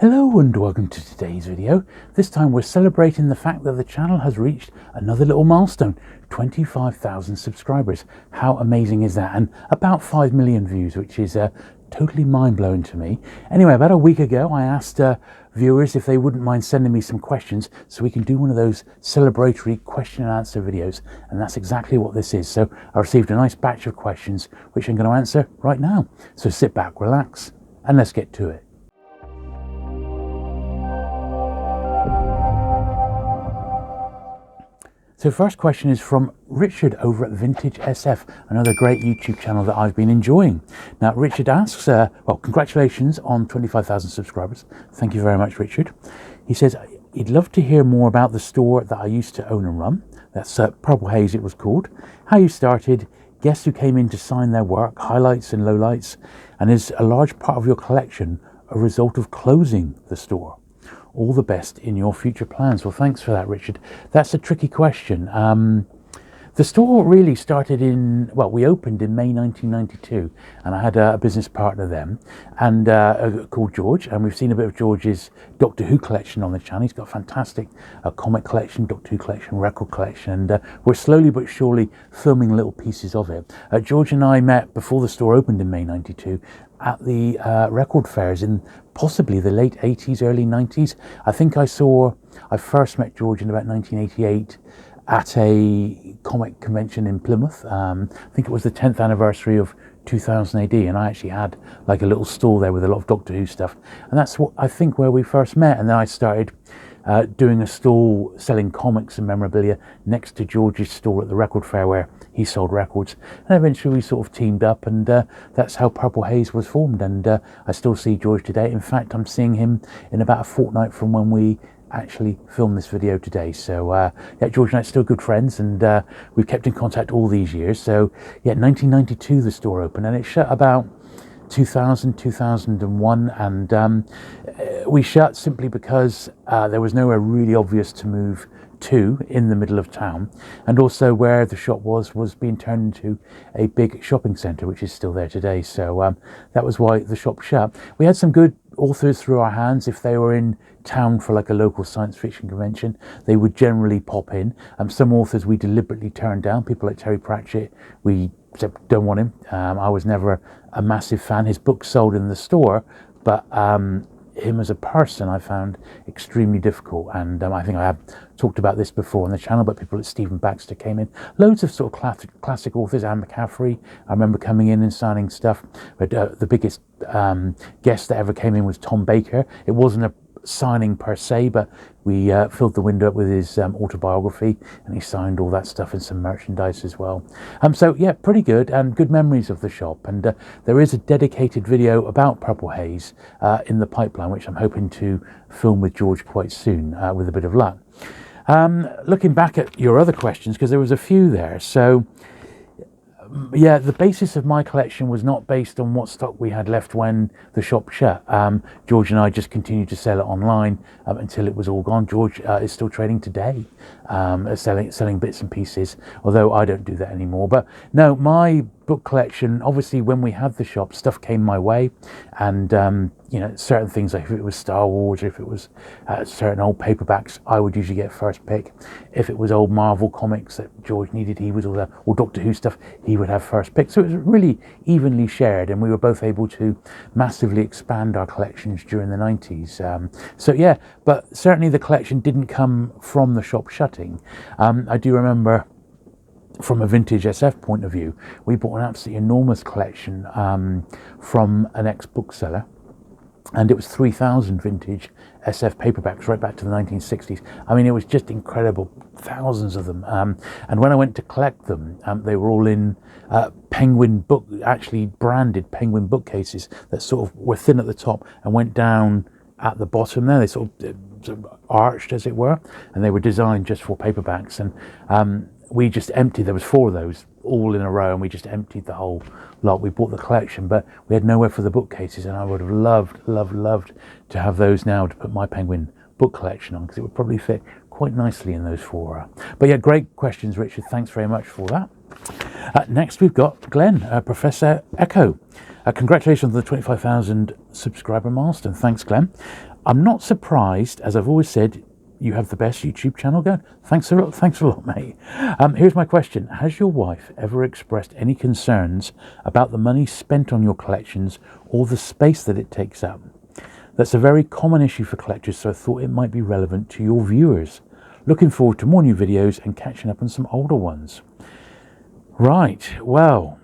Hello and welcome to today's video. This time we're celebrating the fact that the channel has reached another little milestone, 25,000 subscribers. How amazing is that? And about 5 million views, which is totally mind-blowing to me. Anyway, about a week ago I asked viewers if they wouldn't mind sending me some questions so we can do one of those celebratory question and answer videos, and that's exactly what this is. So I received a nice batch of questions which I'm going to answer right now. So sit back, relax, and let's get to it. So first question is from Richard over at Vintage SF, another great YouTube channel that I've been enjoying. Now Richard asks, well, congratulations on 25,000 subscribers. Thank you very much, Richard. He says, he'd love to hear more about the store that I used to own and run. That's Purple Haze it was called. How you started, guests who came in to sign their work, highlights and lowlights, and is a large part of your collection a result of closing the store? All the best in your future plans. Well, thanks for that, Richard. That's a tricky question. The store really started we opened in May 1992, and I had a business partner then, and called George, and we've seen a bit of George's Doctor Who collection on the channel. He's got a fantastic comic collection, Doctor Who collection, record collection, and we're slowly but surely filming little pieces of it. George and I met before the store opened in May 92 at the record fairs in possibly the late 80s, early 90s. I think I first met George in about 1988 at a comic convention in Plymouth. I think it was the 10th anniversary of 2000 AD, and I actually had like a little stall there with a lot of Doctor Who stuff, and that's what I think where we first met. And then I started doing a stall selling comics and memorabilia next to George's stall at the record fair where he sold records, and eventually we sort of teamed up, and that's how Purple Haze was formed. And I still see George today. In fact, I'm seeing him in about a fortnight from when we actually filmed this video today. So yeah, George and I are still good friends, and we've kept in contact all these years. So yeah, 1992 the store opened, and it shut about 2000, 2001, and we shut simply because there was nowhere really obvious to move to in the middle of town, and also where the shop was being turned into a big shopping centre, which is still there today. So that was why the shop shut. We had some good authors through our hands. If they were in town for like a local science fiction convention, they would generally pop in. Some authors we deliberately turned down. People like Terry Pratchett, we said don't want him. I was never a massive fan. His books sold in the store, but him as a person I found extremely difficult, and I think I have talked about this before on the channel, but people like Stephen Baxter came in, loads of sort of classic authors. Anne McCaffrey, I remember coming in and signing stuff, but the biggest guest that ever came in was Tom Baker. It wasn't a signing per se, but we filled the window up with his autobiography, and he signed all that stuff and some merchandise as well. So yeah, pretty good, and good memories of the shop. And there is a dedicated video about Purple Haze in the pipeline, which I'm hoping to film with George quite soon, with a bit of luck. Looking back at your other questions, because there was a few there. So yeah, the basis of my collection was not based on what stock we had left when the shop shut. George and I just continued to sell it online until it was all gone. George is still trading today, selling bits and pieces, although I don't do that anymore. But no, my book collection, obviously when we had the shop, stuff came my way, and you know, certain things, like if it was Star Wars, or if it was certain old paperbacks, I would usually get first pick. If it was old Marvel comics that George needed, he was or Doctor Who stuff, he would have first pick. So it was really evenly shared, and we were both able to massively expand our collections during the 90s. So yeah, but certainly the collection didn't come from the shop shutting. I do remember, from a Vintage SF point of view, we bought an absolutely enormous collection from an ex-bookseller, and it was 3,000 vintage SF paperbacks right back to the 1960s. I mean, it was just incredible, thousands of them. And when I went to collect them, they were all in actually branded Penguin bookcases that sort of were thin at the top and went down at the bottom there. They sort of arched, as it were, and they were designed just for paperbacks. And we just emptied, there was 4 of those all in a row, and we just emptied the whole lot. We bought the collection, but we had nowhere for the bookcases, and I would have loved to have those now to put my Penguin book collection on, because it would probably fit quite nicely in those 4. But yeah, great questions, Richard. Thanks very much for that. Next we've got Glenn, Professor Echo. Congratulations on the 25,000 subscriber milestone. Thanks, Glenn. I'm not surprised, as I've always said, you have the best YouTube channel going. Thanks a lot, mate. Here's my question. Has your wife ever expressed any concerns about the money spent on your collections or the space that it takes up? That's a very common issue for collectors, so I thought it might be relevant to your viewers. Looking forward to more new videos and catching up on some older ones. Right, well,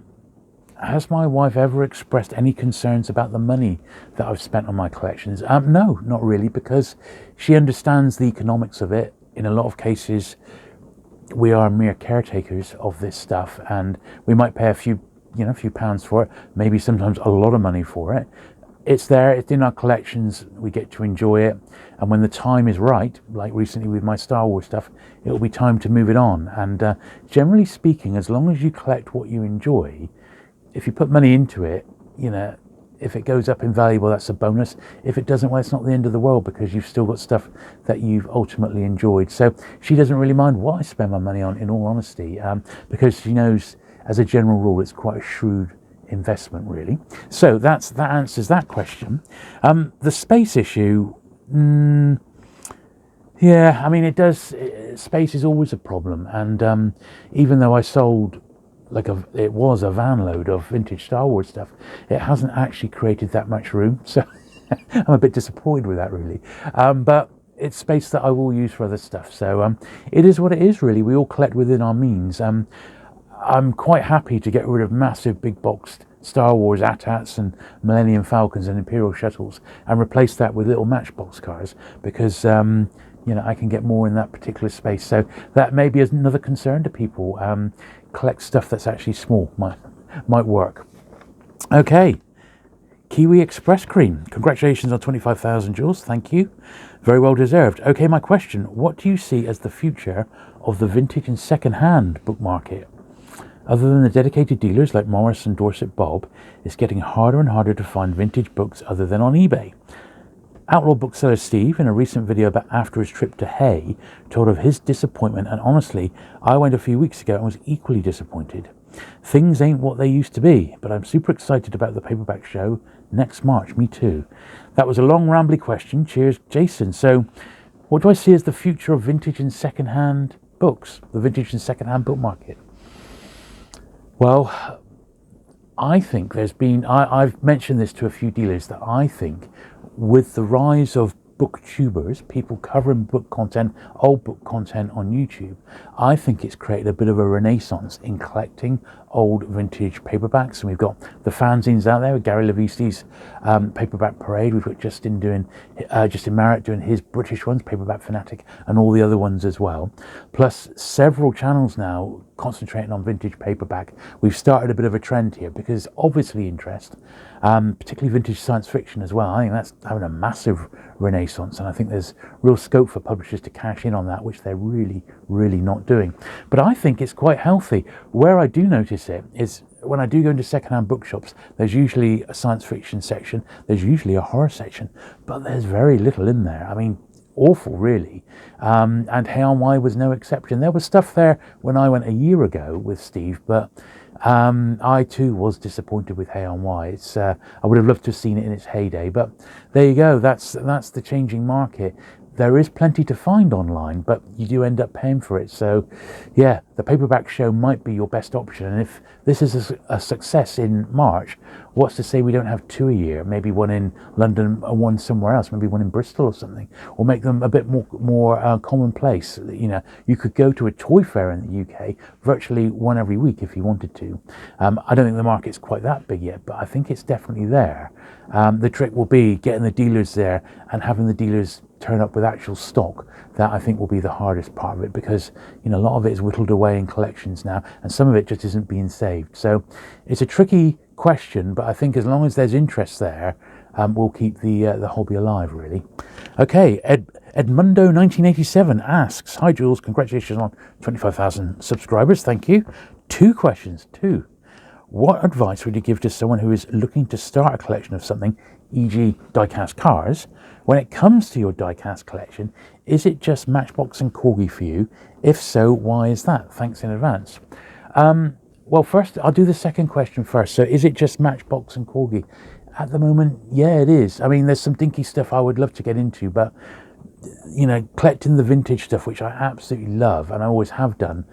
has my wife ever expressed any concerns about the money that I've spent on my collections? No, not really, because she understands the economics of it. In a lot of cases, we are mere caretakers of this stuff, and we might pay a few pounds for it, maybe sometimes a lot of money for it. It's there, it's in our collections, we get to enjoy it, and when the time is right, like recently with my Star Wars stuff, it'll be time to move it on. And generally speaking, as long as you collect what you enjoy, if you put money into it, if it goes up in value, well, that's a bonus. If it doesn't, well, it's not the end of the world, because you've still got stuff that you've ultimately enjoyed. So she doesn't really mind what I spend my money on, in all honesty, because she knows, as a general rule, it's quite a shrewd investment, really. So that answers that question. The space issue, yeah, I mean, it does. Space is always a problem, and even though I sold it was a van load of vintage Star Wars stuff, it hasn't actually created that much room, so I'm a bit disappointed with that, really. But it's space that I will use for other stuff, so it is what it is, really. We all collect within our means. I'm quite happy to get rid of massive big boxed Star Wars AT-ATs and Millennium Falcons and Imperial Shuttles and replace that with little Matchbox cars, because I can get more in that particular space. So that may be another concern to people. Collect stuff that's actually small might work. Okay, Kiwi Express Cream. Congratulations on 25,000, Jules. Thank you. Very well deserved. Okay, my question. What do you see as the future of the vintage and second-hand book market? Other than the dedicated dealers like Morris and Dorset Bob, it's getting harder and harder to find vintage books other than on eBay. Outlaw bookseller Steve, in a recent video about after his trip to Hay, told of his disappointment, and honestly, I went a few weeks ago and was equally disappointed. Things ain't what they used to be, but I'm super excited about the paperback show next March. Me too. That was a long, rambly question. Cheers, Jason. So, what do I see as the future of vintage and second-hand books, the vintage and second-hand book market? Well, I think I've mentioned this to a few dealers, that I think with the rise of booktubers, people covering book content, old book content on YouTube, I think it's created a bit of a renaissance in collecting old vintage paperbacks. And we've got the fanzines out there with Gary Levisti's paperback parade. We've got Justin Marrett doing his British ones, Paperback Fanatic, and all the other ones as well. Plus several channels now concentrating on vintage paperback. We've started a bit of a trend here because obviously interest, particularly vintage science fiction as well. I think that's having a massive renaissance, and I think there's real scope for publishers to cash in on that, which they're really not doing. But I think it's quite healthy. Where I do notice it is when I do go into secondhand bookshops, there's usually a science fiction section, there's usually a horror section, but there's very little in there. I mean, awful, really. And Hay on Wye was no exception. There was stuff there when I went a year ago with Steve, but I too was disappointed with Hay on Wye. I would have loved to have seen it in its heyday, but there you go. That's the changing market. There is plenty to find online, but you do end up paying for it. So, yeah, the paperback show might be your best option. And if this is a success in March, what's to say we don't have two a year? Maybe one in London and one somewhere else. Maybe one in Bristol or something. Or make them a bit more commonplace. You could go to a toy fair in the UK, virtually one every week if you wanted to. I don't think the market's quite that big yet, but I think it's definitely there. The trick will be getting the dealers there and having the dealers turn up with actual stock. That I think will be the hardest part of it, because a lot of it is whittled away in collections now, and some of it just isn't being saved. So it's a tricky question, but I think as long as there's interest there, we'll keep the hobby alive, really. Okay, Edmundo 1987 asks, hi Jules, congratulations on 25,000 subscribers. Thank you. Two questions. What advice would you give to someone who is looking to start a collection of something, e.g. die-cast cars? When it comes to your die-cast collection, is it just Matchbox and Corgi for you? If so, why is that? Thanks in advance. Well, first, I'll do the second question first. So is it just Matchbox and Corgi? At the moment, yeah, it is. I mean, there's some dinky stuff I would love to get into, but you know, collecting the vintage stuff, which I absolutely love and I always have done,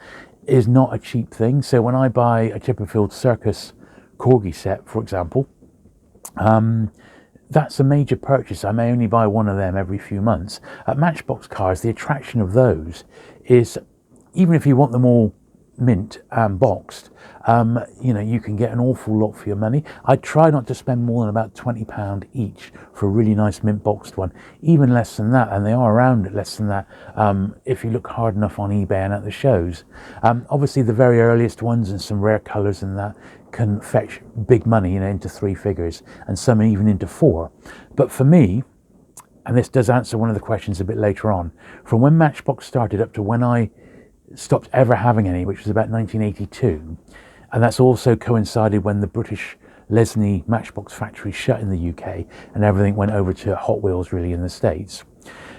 is not a cheap thing. So when I buy a Chipperfield Circus corgi set, for example, that's a major purchase. I may only buy one of them every few months. At Matchbox cars, the attraction of those is, even if you want them all mint and boxed, you know, you can get an awful lot for your money. I try not to spend more than about £20 each for a really nice mint boxed one, even less than that, and they are around at less than that if you look hard enough on eBay and at the shows. Obviously the very earliest ones and some rare colours and that can fetch big money, you know, into 3 figures, and some even into 4. But for me, and this does answer one of the questions a bit later on, from when Matchbox started up to when I stopped ever having any, which was about 1982, and that's also coincided when the British Lesney Matchbox factory shut in the UK and everything went over to Hot Wheels really in the States.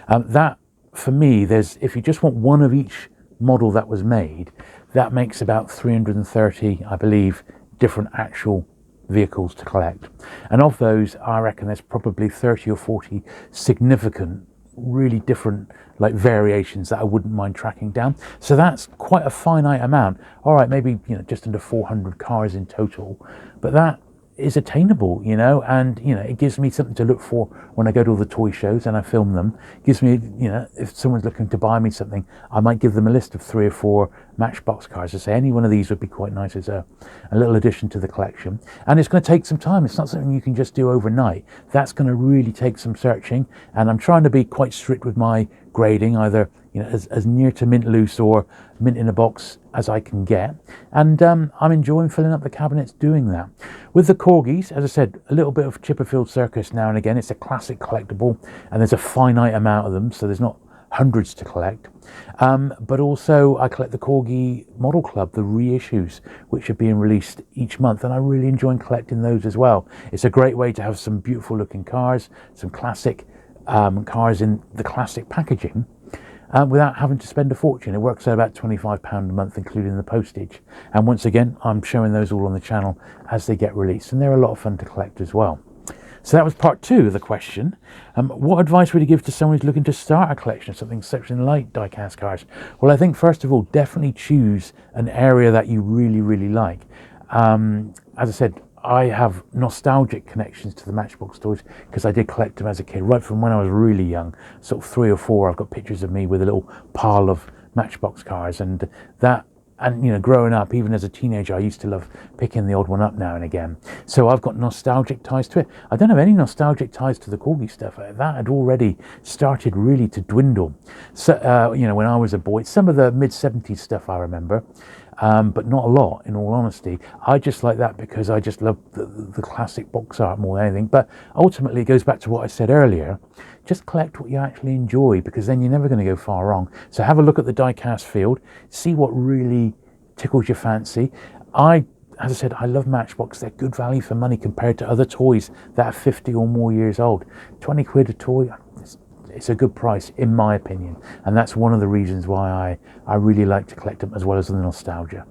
That, for me, if you just want one of each model that was made, that makes about 330, I believe, different actual vehicles to collect. And of those, I reckon there's probably 30 or 40 significant, really different like variations that I wouldn't mind tracking down. So that's quite a finite amount. All right, maybe, you know, just under 400 cars in total, but that is attainable, you know, and you know, it gives me something to look for when I go to all the toy shows and I film them. It gives me, you know, if someone's looking to buy me something, I might give them a list of 3 or 4 Matchbox cars to say any one of these would be quite nice as a little addition to the collection. And it's going to take some time. It's not something you can just do overnight. That's going to really take some searching, and I'm trying to be quite strict with my grading, either, you know, as near to mint loose or mint in a box as I can get, and I'm enjoying filling up the cabinets doing that. With the corgis, as I said, a little bit of Chipperfield Circus now and again. It's a classic collectible, and there's a finite amount of them, so there's not hundreds to collect. But also I collect the Corgi Model Club, the reissues, which are being released each month, and I really enjoy collecting those as well. It's a great way to have some beautiful looking cars, some classic cars in the classic packaging, without having to spend a fortune. It works out about £25 a month, including the postage. And once again, I'm showing those all on the channel as they get released, and they're a lot of fun to collect as well. So that was part 2 of the question. What advice would you give to someone who's looking to start a collection of something exceptionally like die-cast cars? Well, I think first of all, definitely choose an area that you really, really like. As I said, I have nostalgic connections to the Matchbox toys because I did collect them as a kid, right from when I was really young, sort of 3 or 4. I've got pictures of me with a little pile of Matchbox cars, and that, and you know, growing up, even as a teenager, I used to love picking the odd one up now and again. So I've got nostalgic ties to it. I don't have any nostalgic ties to the Corgi stuff. That had already started really to dwindle. So you know, when I was a boy, some of the mid-70s stuff I remember, but not a lot, in all honesty. I just like that because I just love the classic box art more than anything. But ultimately, it goes back to what I said earlier. Just collect what you actually enjoy, because then you're never going to go far wrong. So have a look at the die-cast field, see what really tickles your fancy. As I said, I love Matchbox. They're good value for money compared to other toys that are 50 or more years old. 20 quid a toy, it's a good price in my opinion, and that's one of the reasons why I really like to collect them, as well as the nostalgia.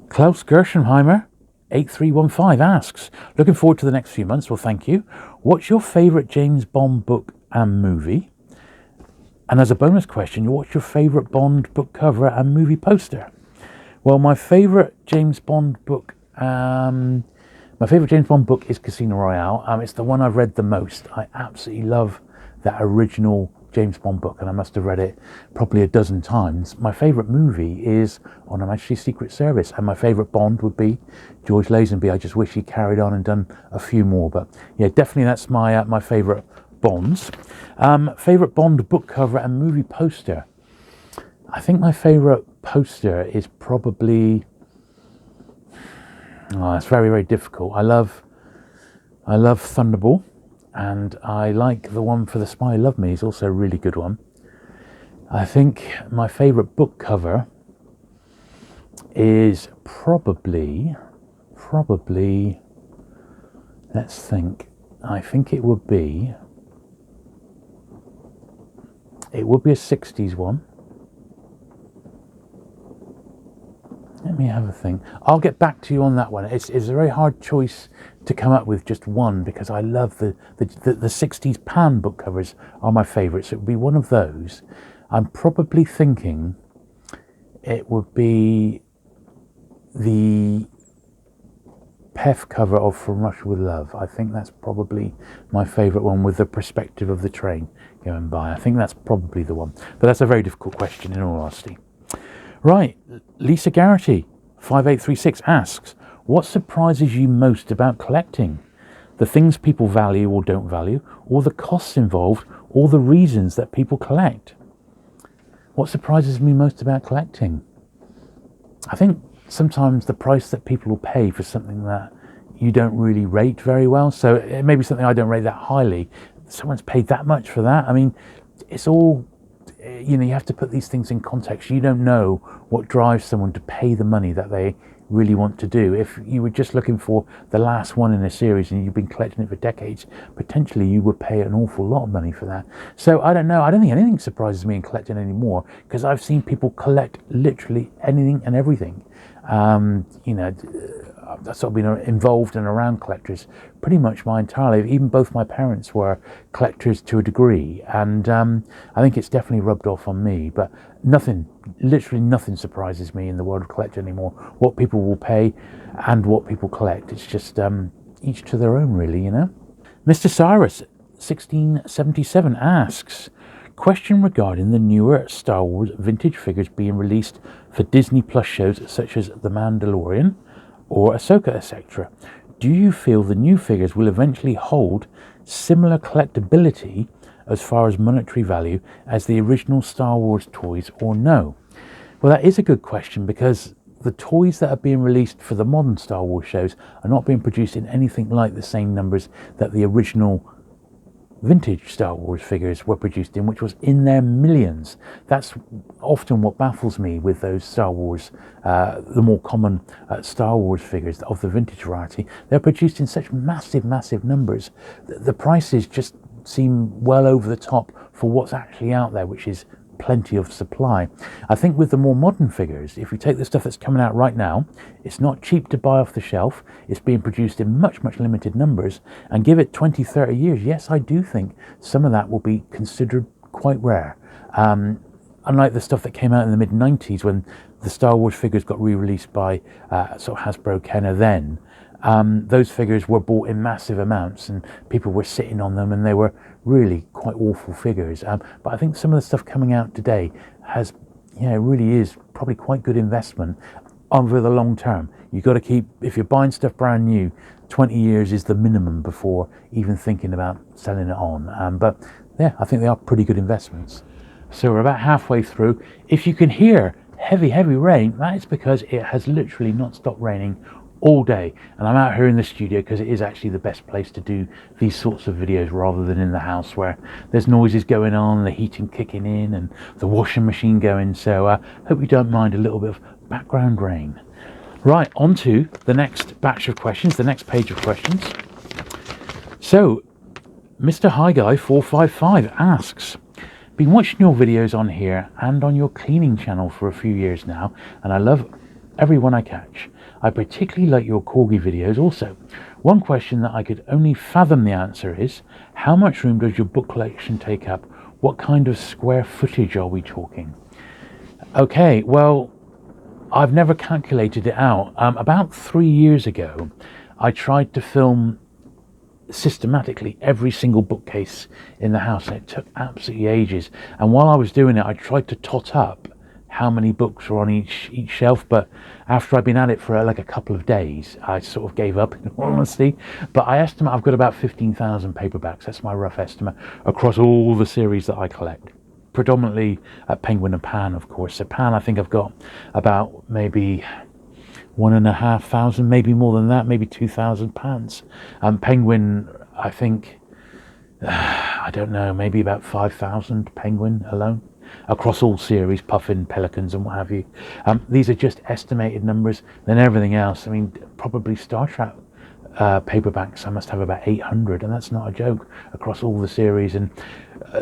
Klaus Gershonheimer 8315 asks, looking forward to the next few months. Well, thank you. What's your favourite James Bond book and movie? And as a bonus question, what's your favourite Bond book cover and movie poster? Well, my favourite James Bond book is Casino Royale. It's the one I've read the most. I absolutely love that original James Bond book, and I must have read it probably a dozen times. My favourite movie is On Her Majesty's Secret Service, and my favourite Bond would be George Lazenby. I just wish he carried on and done a few more, but yeah, definitely that's my my favourite Bonds. Favourite Bond book cover and movie poster. I think my favourite poster is probably, it's very, very difficult. I love Thunderball, and I like the one for The Spy Who Loved Me. It's also a really good one. I think my favourite book cover is probably, let's think. I think it would be a 60s one. Let me have a think. I'll get back to you on that one. It's a very hard choice to come up with just one, because I love the 60s pan book covers are my favourites. It would be one of those. I'm probably thinking it would be the PEF cover of From Russia with Love. I think that's probably my favourite one, with the perspective of the train going by. I think that's probably the one. But that's a very difficult question, in all honesty. Right, Lisa Garrity, 5836, asks, what surprises you most about collecting? The things people value or don't value, or the costs involved, or the reasons that people collect? What surprises me most about collecting? I think sometimes the price that people will pay for something that you don't really rate very well. So it may be something I don't rate that highly. Someone's paid that much for that. I mean, it's all, you have to put these things in context. You don't know what drives someone to pay the money that they really want to do. If you were just looking for the last one in a series and you've been collecting it for decades, potentially you would pay an awful lot of money for that. So I don't know. I don't think anything surprises me in collecting anymore, because I've seen people collect literally anything and everything. I've sort of been involved and around collectors pretty much my entire life. Even both my parents were collectors to a degree, and I think it's definitely rubbed off on me. But literally nothing surprises me in the world of collecting anymore. What people will pay and what people collect, it's just each to their own, really, Mr. Cyrus, 1677, asks, question regarding the newer Star Wars vintage figures being released for Disney Plus shows such as The Mandalorian or Ahsoka, etc. Do you feel the new figures will eventually hold similar collectability as far as monetary value as the original Star Wars toys, or no? Well, that is a good question, because the toys that are being released for the modern Star Wars shows are not being produced in anything like the same numbers that the original vintage Star Wars figures were produced in, which was in their millions. That's often what baffles me with those Star Wars, the more common Star Wars figures of the vintage variety. They're produced in such massive numbers. The prices just seem well over the top for what's actually out there, which is plenty of supply. I think with the more modern figures, if we take the stuff that's coming out right now, it's not cheap to buy off the shelf. It's being produced in much limited numbers, and give it 20-30 years, yes, I do think some of that will be considered quite rare. Unlike the stuff that came out in the mid-90s when the Star Wars figures got re-released by sort of Hasbro Kenner then, those figures were bought in massive amounts and people were sitting on them, and they were really quite awful figures. But I think some of the stuff coming out today has, it really is probably quite good investment over the long term. You've got to keep, if you're buying stuff brand new, 20 years is the minimum before even thinking about selling it on. But yeah, I think they are pretty good investments. So we're about halfway through. If you can hear heavy rain, that is because it has literally not stopped raining all day, and I'm out here in the studio because it is actually the best place to do these sorts of videos rather than in the house where there's noises going on, the heating kicking in and the washing machine going. So hope you don't mind a little bit of background rain. Right, on to the next batch of questions, the next page of questions. So Mr. Hi Guy 455 asks, been watching your videos on here and on your cleaning channel for a few years now, and I love every one I catch. I particularly like your corgi videos also. One question that I could only fathom the answer is, how much room does your book collection take up? What kind of square footage are we talking? Okay, well, I've never calculated it out. About 3 years ago, I tried to film systematically every single bookcase in the house, and it took absolutely ages. And while I was doing it, I tried to tot up how many books were on each shelf, but after I'd been at it for like a couple of days, I sort of gave up, in all honesty. But I estimate I've got about 15,000 paperbacks. That's my rough estimate across all the series that I collect. Predominantly Penguin and Pan, of course. So Pan, I think I've got about maybe 1,500, maybe more than that, maybe 2,000 Pans. Penguin, I think, I don't know, maybe about 5,000 Penguin alone, across all series, Puffin, Pelicans and what have you. These are just estimated numbers. Then everything else, I mean, probably Star Trek paperbacks. I must have about 800, and that's not a joke, across all the series. And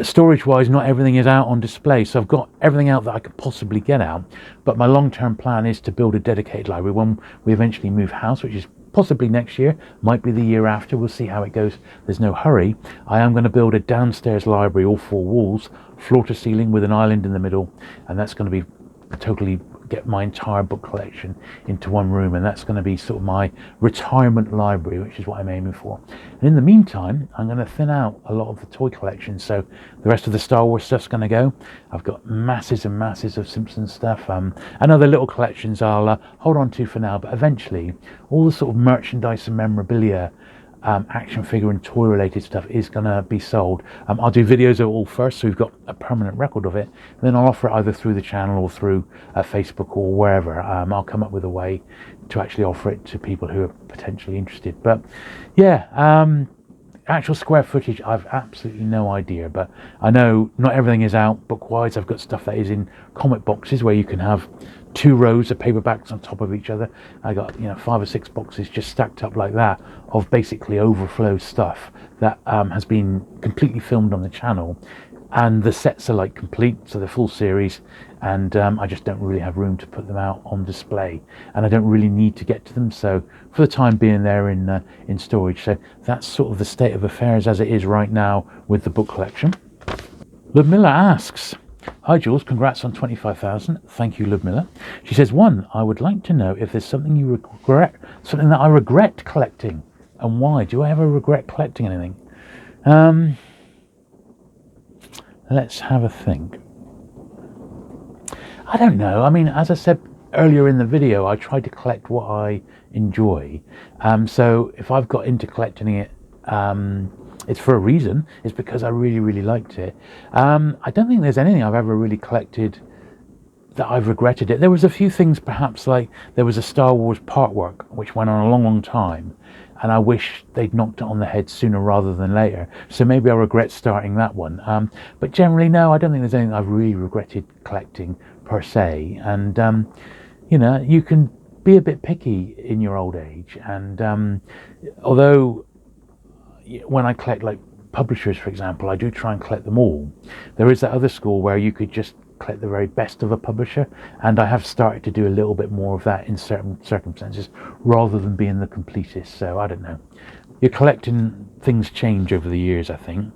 storage-wise, not everything is out on display, so I've got everything out that I could possibly get out. But my long-term plan is to build a dedicated library when we eventually move house, which is possibly next year, might be the year after. We'll see how it goes. There's no hurry. I am going to build a downstairs library, all 4 walls, floor to ceiling, with an island in the middle, and that's going to be totally get my entire book collection into one room, and that's going to be sort of my retirement library, which is what I'm aiming for. And in the meantime, I'm going to thin out a lot of the toy collection, so the rest of the Star Wars stuff's going to go. I've got masses and masses of Simpsons stuff, and other little collections I'll hold on to for now, but eventually all the sort of merchandise and memorabilia, action figure and toy related stuff is going to be sold. I'll do videos of it all first, so we've got a permanent record of it, and then I'll offer it either through the channel or through Facebook or wherever. I'll come up with a way to actually offer it to people who are potentially interested. But yeah, actual square footage, I've absolutely no idea, but I know not everything is out book wise. I've got stuff that is in comic boxes where you can have 2 rows of paperbacks on top of each other. I got 5 or 6 boxes just stacked up like that of basically overflow stuff that has been completely filmed on the channel, and the sets are like complete, so the full series, and I just don't really have room to put them out on display, and I don't really need to get to them, so for the time being they're in storage. So that's sort of the state of affairs as it is right now with the book collection. Ludmilla asks, hi Jules, congrats on 25,000. Thank you, Ludmilla. She says, 1, I would like to know if there's something you regret, something that I regret collecting, and why. Do I ever regret collecting anything? Let's have a think. I don't know. I mean, as I said earlier in the video, I try to collect what I enjoy. So if I've got into collecting it, it's for a reason. It's because I really, really liked it. I don't think there's anything I've ever really collected that I've regretted it. There was a few things, perhaps, like there was a Star Wars part work which went on a long, long time, and I wish they'd knocked it on the head sooner rather than later. So maybe I regret starting that one. But generally, no, I don't think there's anything I've really regretted collecting per se. And you can be a bit picky in your old age, and although when I collect like publishers, for example, I do try and collect them all. There is that other school where you could just collect the very best of a publisher, and I have started to do a little bit more of that in certain circumstances rather than being the completist. So I don't know, your collecting things change over the years, I think.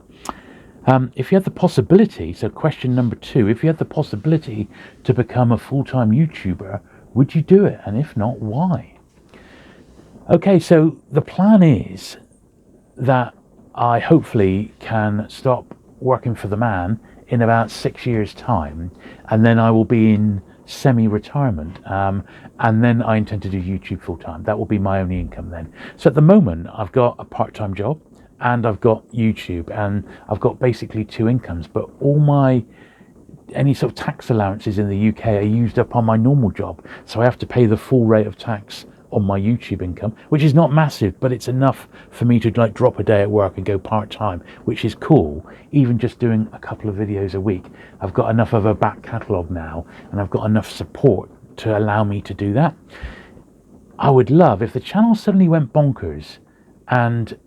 If you had the possibility, so question number 2, if you had the possibility to become a full-time YouTuber, would you do it? And if not, why? Okay, so the plan is that I hopefully can stop working for the man in about 6 years' time, and then I will be in semi-retirement, and then I intend to do YouTube full-time. That will be my only income then. So at the moment I've got a part-time job and I've got YouTube, and I've got basically 2 incomes, but any sort of tax allowances in the UK are used up on my normal job, so I have to pay the full rate of tax on my YouTube income, which is not massive, but it's enough for me to like drop a day at work and go part-time, which is cool. Even just doing a couple of videos a week, I've got enough of a back catalogue now, and I've got enough support to allow me to do that. I would love if the channel suddenly went bonkers and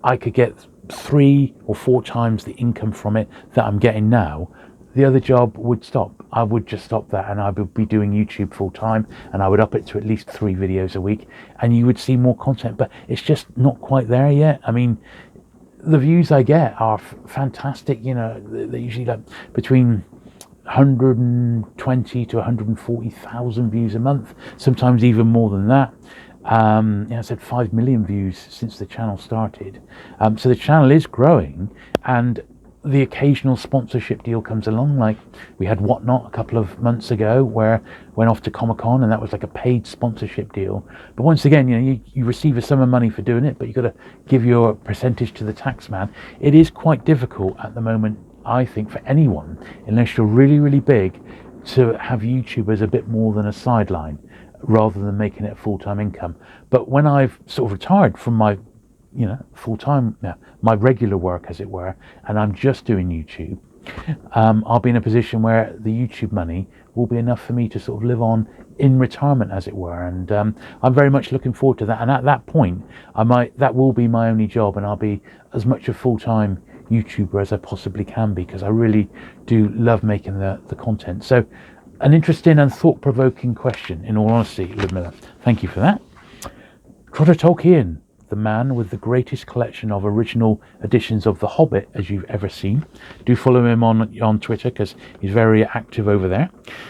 I could get 3 or 4 times the income from it that I'm getting now. The other job would stop. I would just stop that, and I would be doing YouTube full time, and I would up it to at least 3 videos a week, and you would see more content, but it's just not quite there yet. I mean, the views I get are fantastic. They're usually like between 120 to 140,000 views a month, sometimes even more than that. I said 5 million views since the channel started. So the channel is growing, and the occasional sponsorship deal comes along. Like we had Whatnot a couple of months ago, where went off to Comic-Con, and that was like a paid sponsorship deal. But once again, you receive a sum of money for doing it, but you've got to give your percentage to the tax man. It is quite difficult at the moment, I think, for anyone, unless you're really, really big, to have YouTube as a bit more than a sideline rather than making it a full-time income. But when I've sort of retired from my full-time, my regular work, as it were, and I'm just doing YouTube, I'll be in a position where the YouTube money will be enough for me to sort of live on in retirement, as it were. And I'm very much looking forward to that. And at that point, that will be my only job, and I'll be as much a full-time YouTuber as I possibly can be, because I really do love making the content. So an interesting and thought-provoking question, in all honesty, Ludmilla. Thank you for that. Trotter Tolkien, the man with the greatest collection of original editions of The Hobbit as you've ever seen. Do follow him on Twitter, because he's very active over there.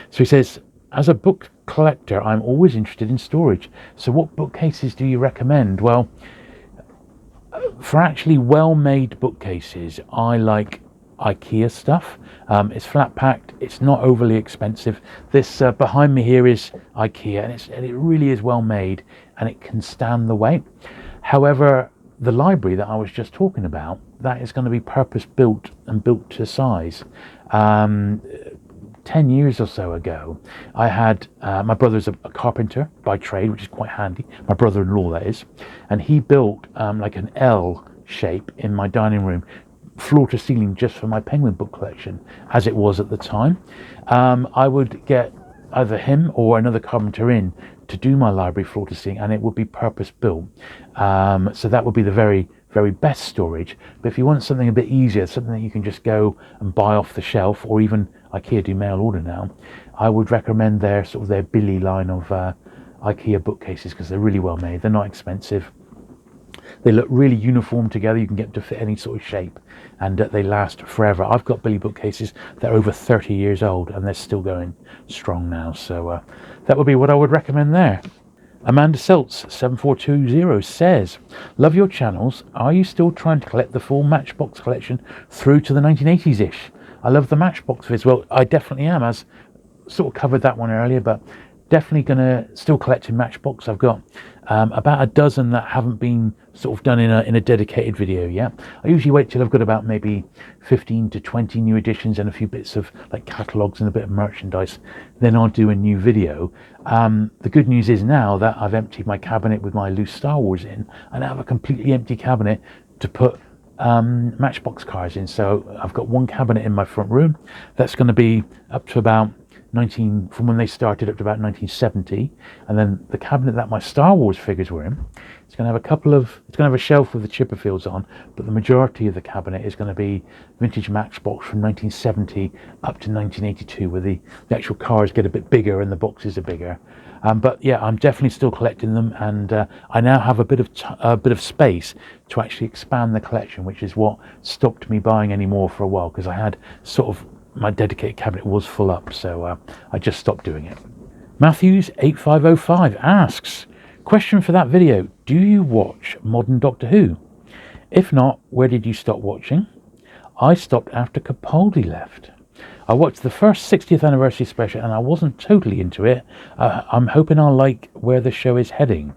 So he says, as a book collector, I'm always interested in storage. So what bookcases do you recommend? Well, for actually well-made bookcases, I like IKEA stuff. It's flat packed, it's not overly expensive. This behind me here is IKEA, and it really is well made, and it can stand the weight. However, the library that I was just talking about, that is going to be purpose built and built to size. 10 years or so ago, I had my brother's a carpenter by trade, which is quite handy. My brother-in-law, that is. And he built like an L shape in my dining room, floor to ceiling, just for my Penguin book collection, as it was at the time. I would get either him or another carpenter in to do my library floor to ceiling, and it would be purpose built. So that would be the very, very best storage. But if you want something a bit easier, something that you can just go and buy off the shelf, or even IKEA do mail order now, I would recommend their Billy line of IKEA bookcases, because they're really well made. They're not expensive. They look really uniform together. You can get them to fit any sort of shape, and they last forever. I've got Billy bookcases that are over 30 years old, and they're still going strong now. So that would be what I would recommend there. Amanda Seltz 7420 says, love your channels. Are you still trying to collect the full Matchbox collection through to the 1980s-ish? I love the Matchbox vids. Well, I definitely am, as sort of covered that one earlier, but definitely going to still collecting Matchbox. I've got about a dozen that haven't been sort of done in a dedicated video yet. I usually wait till I've got about maybe 15 to 20 new editions and a few bits of like catalogues and a bit of merchandise. Then I'll do a new video. The good news is now that I've emptied my cabinet with my loose Star Wars in, and I have a completely empty cabinet to put Matchbox cars in. So I've got one cabinet in my front room that's going to be up to about from when they started up to about 1970, and then the cabinet that my Star Wars figures were in, it's going to have it's going to have a shelf with the Chipperfields on, but the majority of the cabinet is going to be vintage Matchbox from 1970 up to 1982, where the actual cars get a bit bigger and the boxes are bigger. But yeah, I'm definitely still collecting them, and I now have a bit of space to actually expand the collection, which is what stopped me buying any more for a while, because I had my dedicated cabinet was full up, so I just stopped doing it. Matthews8505 asks, question for that video, do you watch modern Doctor Who? If not, where did you stop watching? I stopped after Capaldi left. I watched the first 60th anniversary special and I wasn't totally into it. I'm hoping I'll like where the show is heading.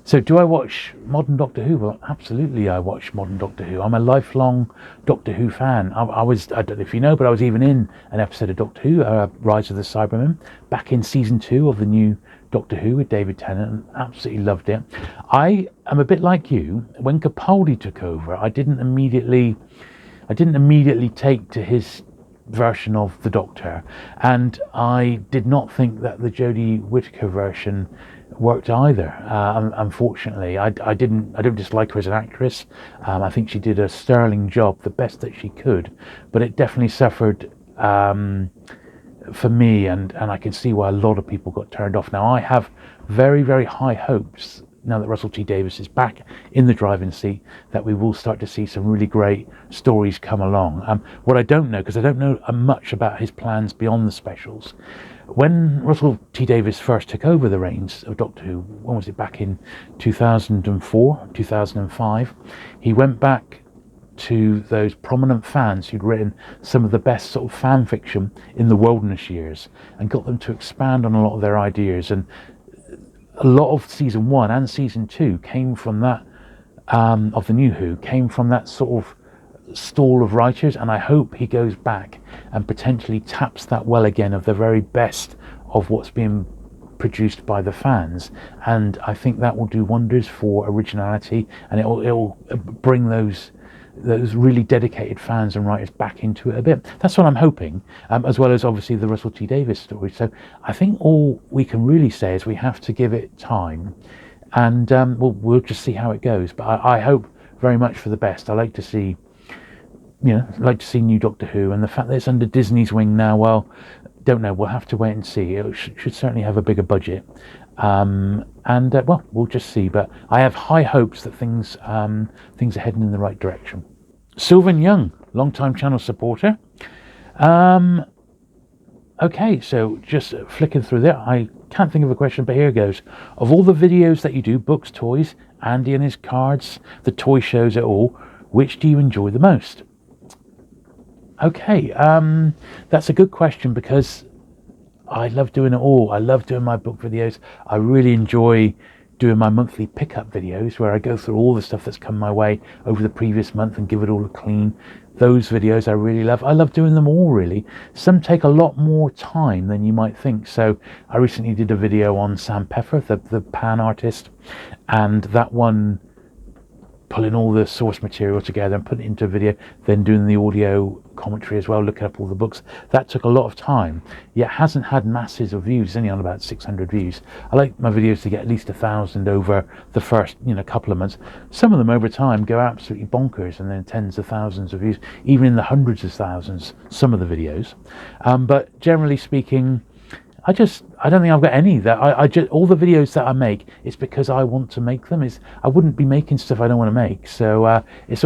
So do I watch modern Doctor Who? Well, absolutely I watch modern Doctor Who. I'm a lifelong Doctor Who fan. I don't know if you know, but I was even in an episode of Doctor Who, Rise of the Cybermen, back in season 2 of the new Doctor Who with David Tennant, and absolutely loved it. I am a bit like you. When Capaldi took over, I didn't immediately take to his version of the Doctor, and I did not think that the Jodie Whittaker version worked either. Unfortunately, I don't dislike her as an actress. I think she did a sterling job, the best that she could, but it definitely suffered for me, and I can see why a lot of people got turned off. Now I have very, very high hopes now that Russell T Davies is back in the driving seat, that we will start to see some really great stories come along. What I don't know, because I don't know much about his plans beyond the specials, when Russell T Davies first took over the reins of Doctor Who, when was it, back in 2004, 2005, he went back to those prominent fans who'd written some of the best sort of fan fiction in the Wilderness years, and got them to expand on a lot of their ideas. And a lot of season 1 and season 2 came from that, of the New Who, came from that sort of stall of writers, and I hope he goes back and potentially taps that well again of the very best of what's being produced by the fans. And I think that will do wonders for originality, and it will bring those those really dedicated fans and writers back into it a bit. That's what I'm hoping, as well as obviously the Russell T Davies story. So I think all we can really say is we have to give it time, and we'll just see how it goes. But I hope very much for the best. I like to see, new Doctor Who, and the fact that it's under Disney's wing now, well, don't know, we'll have to wait and see. It should certainly have a bigger budget, we'll just see. But I have high hopes that things are heading in the right direction. Sylvan Young, long-time channel supporter. Okay, so just flicking through there, I can't think of a question, but here goes. Of all the videos that you do, books, toys, Andy and his cards, the toy shows, it all, which do you enjoy the most? Okay, that's a good question, because I love doing it all. I love doing my book videos. I really enjoy doing my monthly pickup videos where I go through all the stuff that's come my way over the previous month and give it all a clean. Those videos I really love. I love doing them all, really. Some take a lot more time than you might think. So I recently did a video on Sam Peffer, the pan artist, and that one, pulling all the source material together and putting it into a video, then doing the audio commentary as well, looking up all the books. That took a lot of time, yet hasn't had masses of views. It's only on about 600 views. I like my videos to get at least 1,000 over the first couple of months. Some of them over time go absolutely bonkers, and then tens of thousands of views, even in the hundreds of thousands, some of the videos. But generally speaking, I don't think I've got any that I just, all the videos that I make, it's because I want to make them. I wouldn't be making stuff I don't want to make. So it's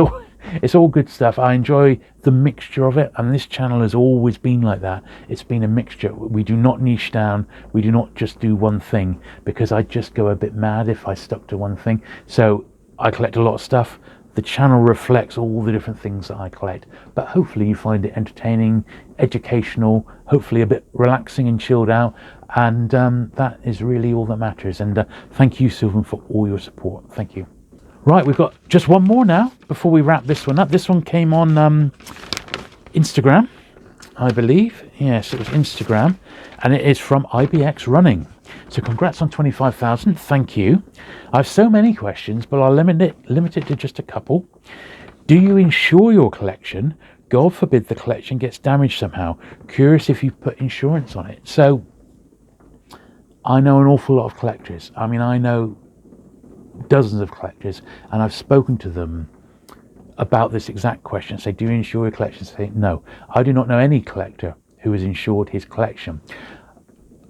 all good stuff. I enjoy the mixture of it, and this channel has always been like that. It's been a mixture. We do not niche down. We do not just do one thing, because I just go a bit mad if I stuck to one thing. So I collect a lot of stuff. The channel reflects all the different things that I collect, but hopefully you find it entertaining, educational, hopefully a bit relaxing and chilled out, and that is really all that matters. And thank you, Sylvan, for all your support. Thank you. Right, we've got just one more now before we wrap this one up. This one came on Instagram, I believe. Yes, it was Instagram, and it is from IBX Running. So congrats on 25,000. Thank you. I have so many questions, but I'll limit it to just a couple. Do you insure your collection? God forbid the collection gets damaged somehow. Curious if you've put insurance on it. So I know an awful lot of collectors. I mean, I know dozens of collectors, and I've spoken to them about this exact question. Say, do you insure your collection? Say, no. I do not know any collector who has insured his collection.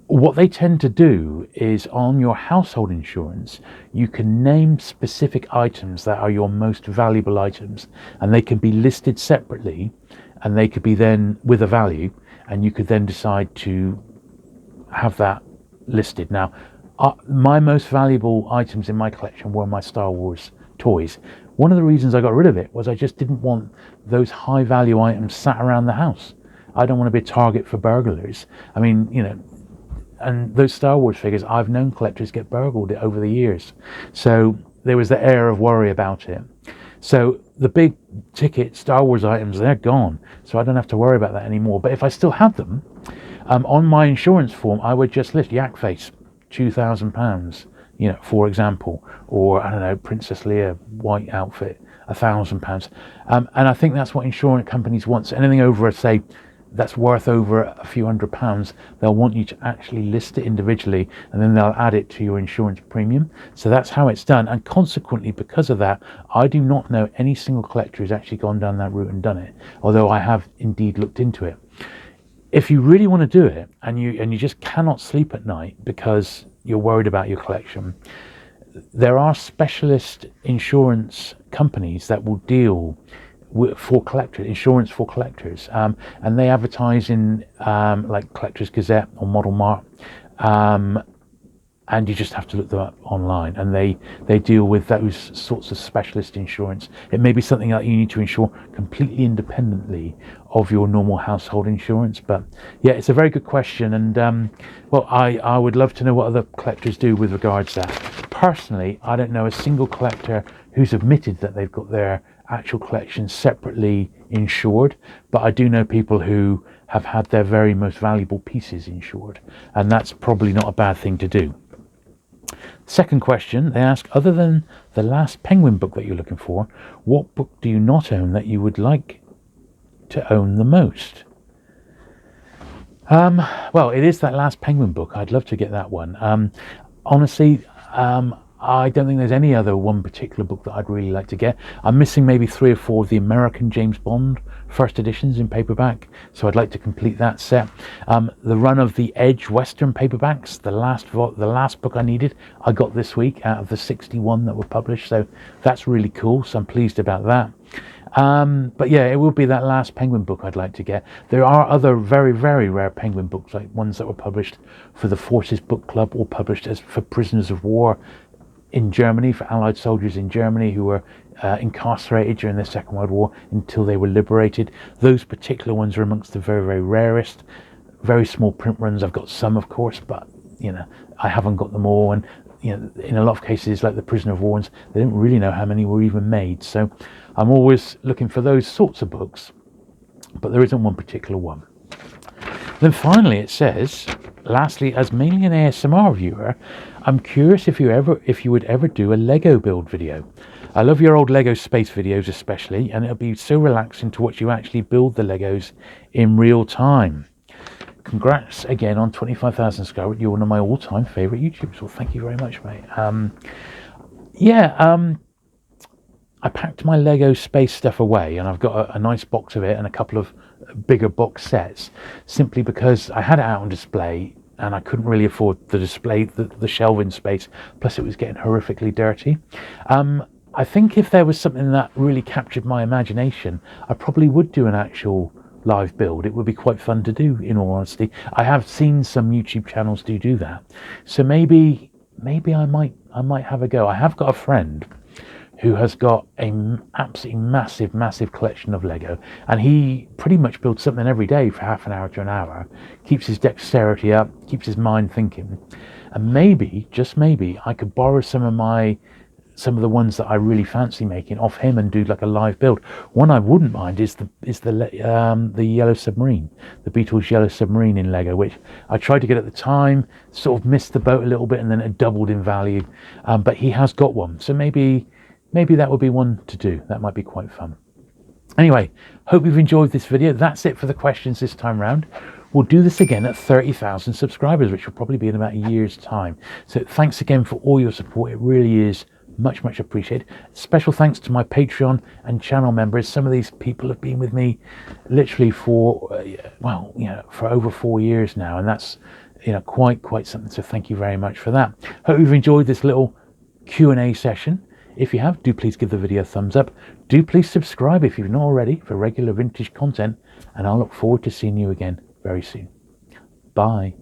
What they tend to do is, on your household insurance, you can name specific items that are your most valuable items, and they can be listed separately, and they could be then with a value, and you could then decide to have that listed. Now, my most valuable items in my collection were my Star Wars toys. One of the reasons I got rid of it was I just didn't want those high value items sat around the house. I don't want to be a target for burglars. I mean, and those Star Wars figures, I've known collectors get burgled over the years. So there was the air of worry about it. So the big ticket Star Wars items, they're gone. So I don't have to worry about that anymore. But if I still had them, on my insurance form, I would just list Yak Face, £2,000, for example, or I don't know, Princess Leia white outfit, £1,000. And I think that's what insurance companies want. So anything over, say, that's worth over a few £100, they'll want you to actually list it individually, and then they'll add it to your insurance premium. So that's how it's done, and consequently, because of that, I do not know any single collector who's actually gone down that route and done it, although I have indeed looked into it. If you really want to do it, and you just cannot sleep at night because you're worried about your collection, there are specialist insurance companies that will deal for collectors, insurance for collectors, and they advertise in like Collectors Gazette or Model Mart, and you just have to look them up online, and they deal with those sorts of specialist insurance. It may be something that you need to insure completely independently of your normal household insurance. But yeah, it's a very good question, and well, I would love to know what other collectors do with regards to that. Personally, I don't know a single collector who's admitted that they've got their actual collection separately insured, but I do know people who have had their very most valuable pieces insured, and that's probably not a bad thing to do. Second question, they ask, other than the last Penguin book that you're looking for, what book do you not own that you would like to own the most? Well, it is that last Penguin book. I'd love to get that one. Honestly, I don't think there's any other one particular book that I'd really like to get. I'm missing maybe 3 or 4 of the American James Bond first editions in paperback, so I'd like to complete that set. The run of the Edge Western paperbacks, the last book I needed, I got this week out of the 61 that were published, so that's really cool, so I'm pleased about that. But yeah, it will be that last Penguin book I'd like to get. There are other very, very rare Penguin books, like ones that were published for the Forces Book Club or published as for prisoners of war in Germany, for Allied soldiers in Germany who were incarcerated during the Second World War until they were liberated. Those particular ones are amongst the very, very rarest. Very small print runs. I've got some, of course, but I haven't got them all. And in a lot of cases, like the prisoner of war ones, they don't really know how many were even made. So I'm always looking for those sorts of books, but there isn't one particular one. Then finally it says, lastly, as mainly an ASMR viewer, I'm curious if you would ever do a Lego build video. I love your old Lego space videos especially, and it'll be so relaxing to watch you actually build the Legos in real time. Congrats again on 25,000 subscribers. You're one of my all-time favourite YouTubers. Well, thank you very much, mate. I packed my Lego space stuff away, and I've got a nice box of it and a couple of bigger box sets, simply because I had it out on display and I couldn't really afford the display, the shelving space, plus it was getting horrifically dirty. I think if there was something that really captured my imagination, I probably would do an actual live build. It would be quite fun to do, in all honesty. I have seen some YouTube channels do that, so maybe I might have a go. I have got a friend who has got an absolutely massive collection of Lego, and he pretty much builds something every day for half an hour to an hour, keeps his dexterity up, keeps his mind thinking, and maybe, just maybe, I could borrow some of the ones that I really fancy making off him and do like a live build. One I wouldn't mind is the Yellow Submarine, the Beatles Yellow Submarine in Lego, which I tried to get at the time, sort of missed the boat a little bit, and then it doubled in value. But he has got one, so maybe that would be one to do. That might be quite fun. Anyway, hope you've enjoyed this video. That's it for the questions this time round. We'll do this again at 30,000 subscribers, which will probably be in about a year's time. So thanks again for all your support. It really is much appreciated. Special thanks to my Patreon and channel members. Some of these people have been with me literally for for over 4 years now, and that's quite something. So thank you very much for that. Hope you've enjoyed this little Q&A session. If you have, do please give the video a thumbs up. Do please subscribe if you've not already for regular vintage content, and I'll look forward to seeing you again very soon. Bye.